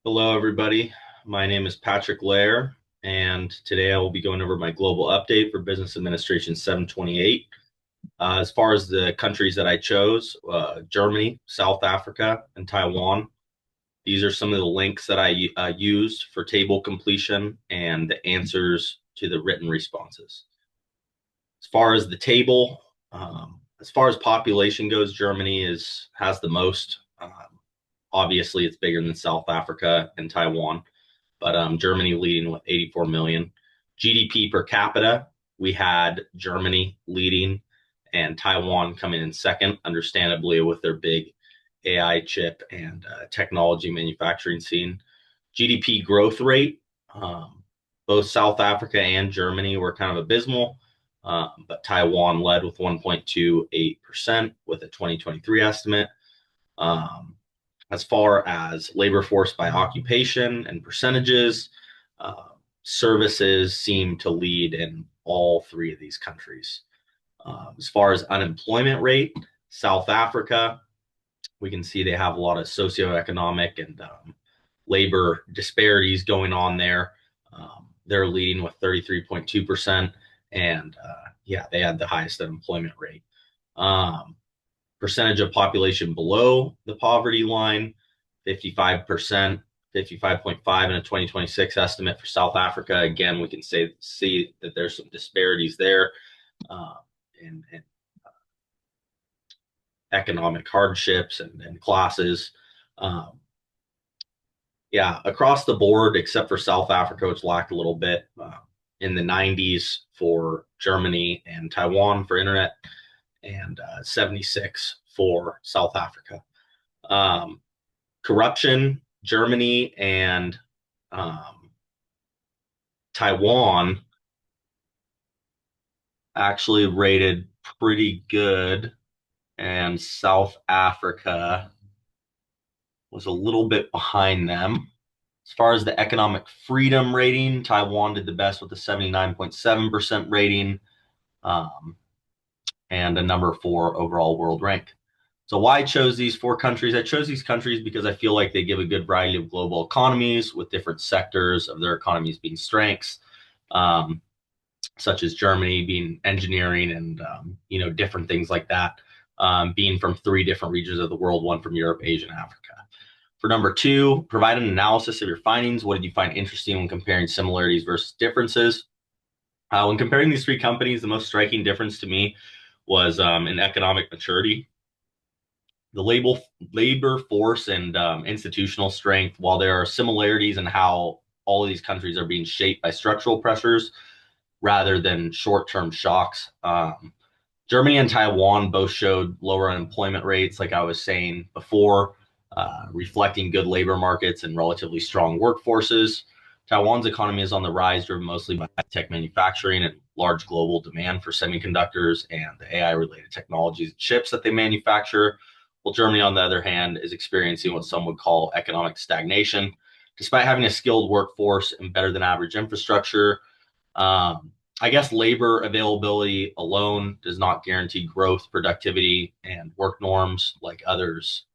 Hello, everybody. My name is Patrick Lehr, and today I will be going over my global update for Business Administration 728. As far as the countries that I chose, Germany, South Africa, and Taiwan. These are some of the links that I used for table completion and the answers to the written responses. As far as the table, as far as population goes, Germany has the most. Obviously, it's bigger than South Africa and Taiwan, but Germany leading with 84 million. GDP per capita, we had Germany leading and Taiwan coming in second, understandably, with their big AI chip and technology manufacturing scene. GDP growth rate, both South Africa and Germany were kind of abysmal, but Taiwan led with 1.28% with a 2023 estimate. As far as labor force by occupation and percentages, services seem to lead in all three of these countries. As far as unemployment rate, South Africa, we can see they have a lot of socioeconomic and labor disparities going on there. They're leading with 33.2%, and they had the highest unemployment rate. Percentage of population below the poverty line, 55%, 55.5 in a 2026 estimate for South Africa. Again, we can see that there's some disparities there in economic hardships and classes. Across the board, except for South Africa, which lacked a little bit in the 90s for Germany and Taiwan for internet, and 76 for South Africa. Corruption, Germany and Taiwan actually rated pretty good, and South Africa was a little bit behind them. As far as the economic freedom rating, Taiwan did the best with a 79.7% rating. And a number 4 overall world rank. So why I chose these 4 countries? I chose these countries because I feel like they give a good variety of global economies with different sectors of their economies being strengths, such as Germany being engineering and, different things like that, being from 3 different regions of the world, 1 from Europe, Asia, and Africa. For number 2, provide an analysis of your findings. What did you find interesting when comparing similarities versus differences? When comparing these 3 companies, the most striking difference to me was in economic maturity. The labor force and institutional strength, while there are similarities in how all of these countries are being shaped by structural pressures rather than short-term shocks. Germany and Taiwan both showed lower unemployment rates, like I was saying before, reflecting good labor markets and relatively strong workforces. Taiwan's economy is on the rise, driven mostly by tech manufacturing and large global demand for semiconductors and the AI-related technologies and chips that they manufacture. While Germany, on the other hand, is experiencing what some would call economic stagnation. Despite having a skilled workforce and better than average infrastructure, I guess labor availability alone does not guarantee growth, productivity, and work norms like others,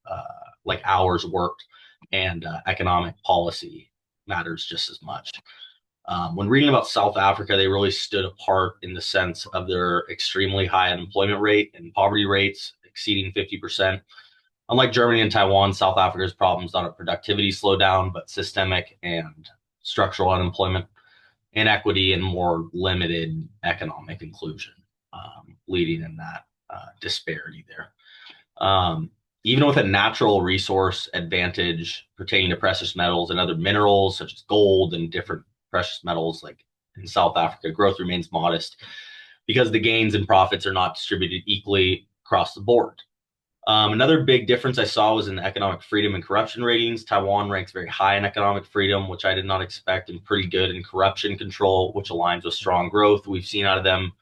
like hours worked, and economic policy matters just as much. When reading about South Africa, they really stood apart in the sense of their extremely high unemployment rate and poverty rates exceeding 50%. Unlike Germany and Taiwan, South Africa's problems not a productivity slowdown, but systemic and structural unemployment, inequity, and more limited economic inclusion, leading in that disparity there. Even with a natural resource advantage pertaining to precious metals and other minerals such as gold and different precious metals, like in South Africa, growth remains modest because the gains and profits are not distributed equally across the board. Another big difference I saw was in the economic freedom and corruption ratings. Taiwan ranks very high in economic freedom, which I did not expect, and pretty good in corruption control, which aligns with strong growth we've seen out of them.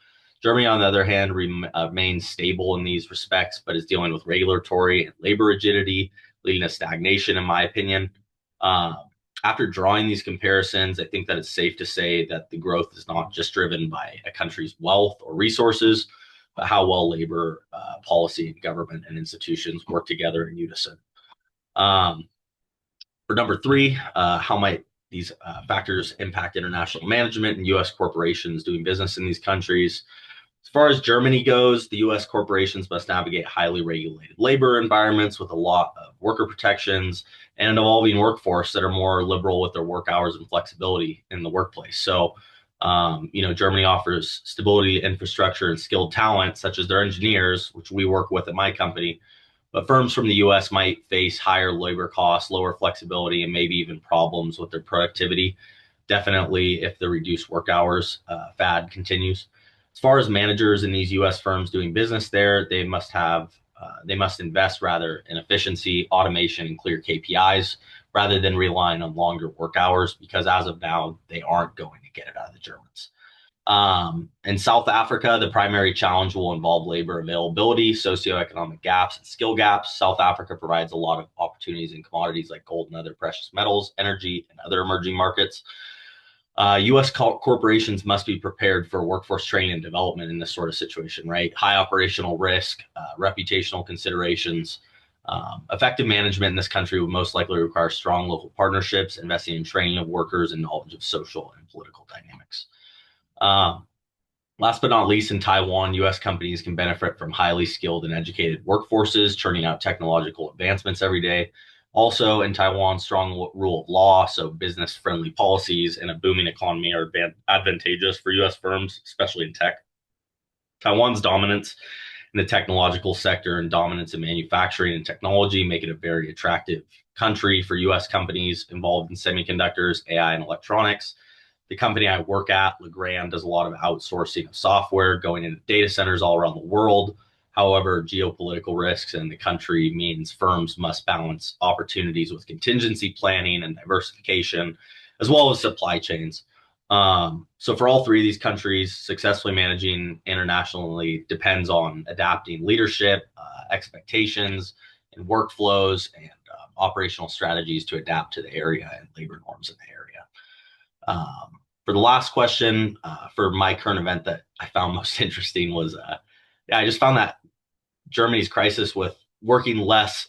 Germany, on the other hand, remains stable in these respects, but is dealing with regulatory and labor rigidity, leading to stagnation, in my opinion. After drawing these comparisons, I think that it's safe to say that the growth is not just driven by a country's wealth or resources, but how well labor policy and government and institutions work together in unison. For number three, how might these factors impact international management and U.S. corporations doing business in these countries? As far as Germany goes, the U.S. corporations must navigate highly regulated labor environments with a lot of worker protections and an evolving workforce that are more liberal with their work hours and flexibility in the workplace. So, Germany offers stability, infrastructure, and skilled talent, such as their engineers, which we work with at my company. But firms from the US might face higher labor costs, lower flexibility, and maybe even problems with their productivity. Definitely, if the reduced work hours fad continues. As far as managers in these US firms doing business there, they must invest rather in efficiency, automation, and clear KPIs rather than relying on longer work hours because as of now, they aren't going to get it out of the Germans. In South Africa, the primary challenge will involve labor availability, socioeconomic gaps, and skill gaps. South Africa provides a lot of opportunities in commodities like gold and other precious metals, energy, and other emerging markets. U.S. corporations must be prepared for workforce training and development in this sort of situation, right? High operational risk, reputational considerations. Effective management in this country would most likely require strong local partnerships, investing in training of workers, and knowledge of social and political dynamics. Um, Last but not least, in Taiwan, U.S. companies can benefit from highly skilled and educated workforces, churning out technological advancements every day. Also, in Taiwan, strong rule of law, so business friendly policies and a booming economy are advantageous for U.S. firms, especially in tech. Taiwan's dominance in the technological sector and dominance in manufacturing and technology make it a very attractive country for U.S. companies involved in semiconductors, AI, and electronics. The company I work at, Legrand, does a lot of outsourcing of software going into data centers all around the world. However, geopolitical risks in the country means firms must balance opportunities with contingency planning and diversification, as well as supply chains. So for all three of these countries, successfully managing internationally depends on adapting leadership, expectations, and workflows and operational strategies to adapt to the area and labor norms in the area. For the last question, for my current event that I found most interesting was, I just found that Germany's crisis with working less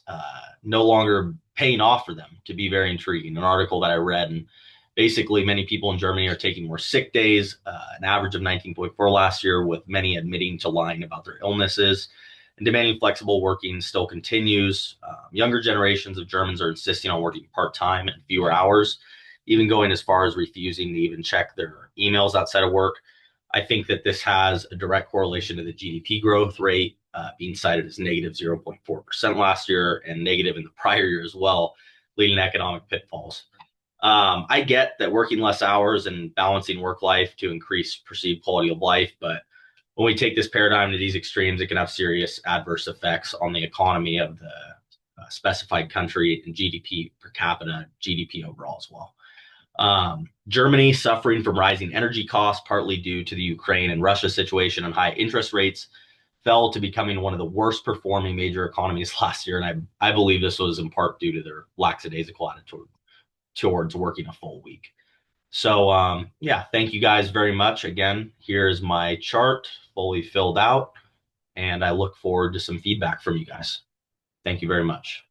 no longer paying off for them to be very intriguing. An article that I read, and basically many people in Germany are taking more sick days, an average of 19.4 last year, with many admitting to lying about their illnesses. And demanding flexible working still continues. Younger generations of Germans are insisting on working part-time and fewer hours, even going as far as refusing to even check their emails outside of work. I think that this has a direct correlation to the GDP growth rate being cited as negative 0.4% last year and negative in the prior year as well, leading to economic pitfalls. I get that working less hours and balancing work life to increase perceived quality of life, but when we take this paradigm to these extremes, it can have serious adverse effects on the economy of the specified country and GDP per capita, GDP overall as well. Germany, suffering from rising energy costs, partly due to the Ukraine and Russia situation and high interest rates, fell to becoming one of the worst performing major economies last year. And I believe this was in part due to their lackadaisical attitude towards working a full week. So, thank you guys very much. Again, here's my chart fully filled out, and I look forward to some feedback from you guys. Thank you very much.